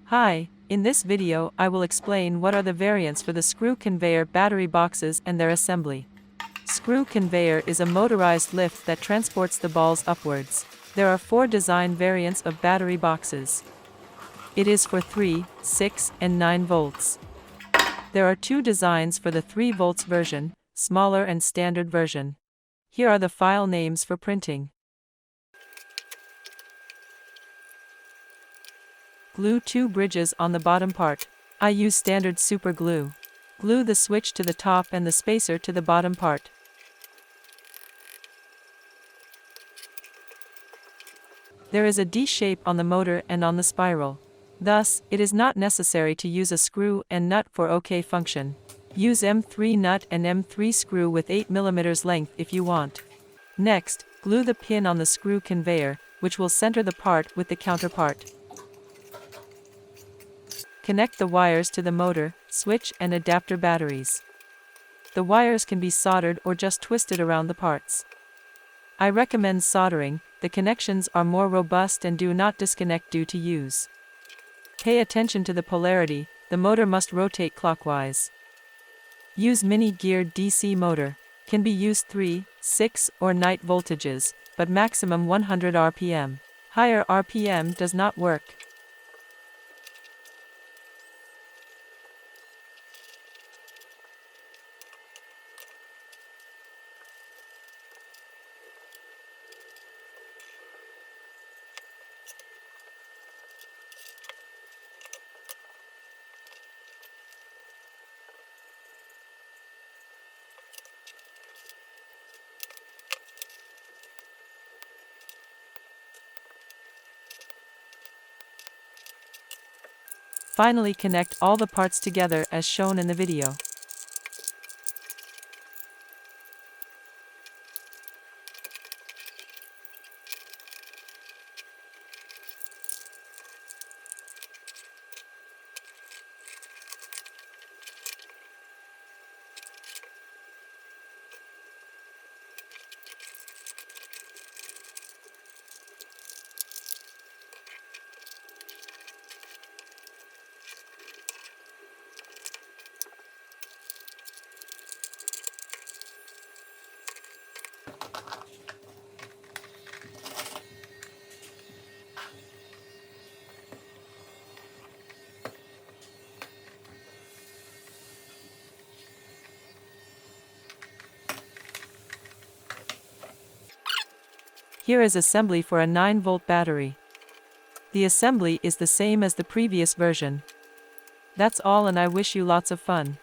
Hi, in this video I will explain what are the variants for the screw conveyor battery boxes and their assembly. Screw conveyor is a motorized lift that transports the balls upwards. There are 4 design variants of battery boxes. It is for 3, 6, and 9 volts. There are 2 designs for the 3 volts version, smaller and standard version. Here are the file names for printing. Glue 2 bridges on the bottom part. I use standard super glue. Glue the switch to the top and the spacer to the bottom part. There is a D shape on the motor and on the spiral. Thus, it is not necessary to use a screw and nut for OK function. Use M3 nut and M3 screw with 8 mm length if you want. Next, glue the pin on the screw conveyor, which will center the part with the counterpart. Connect the wires to the motor, switch and adapter batteries. The wires can be soldered or just twisted around the parts. I recommend soldering, the connections are more robust and do not disconnect due to use. Pay attention to the polarity, the motor must rotate clockwise. Use mini geared DC motor, can be used 3, 6 or 9 voltages, but maximum 100 RPM. Higher RPM does not work. Finally, connect all the parts together as shown in the video. Here is assembly for a 9-volt battery. The assembly is the same as the previous version. That's all and I wish you lots of fun.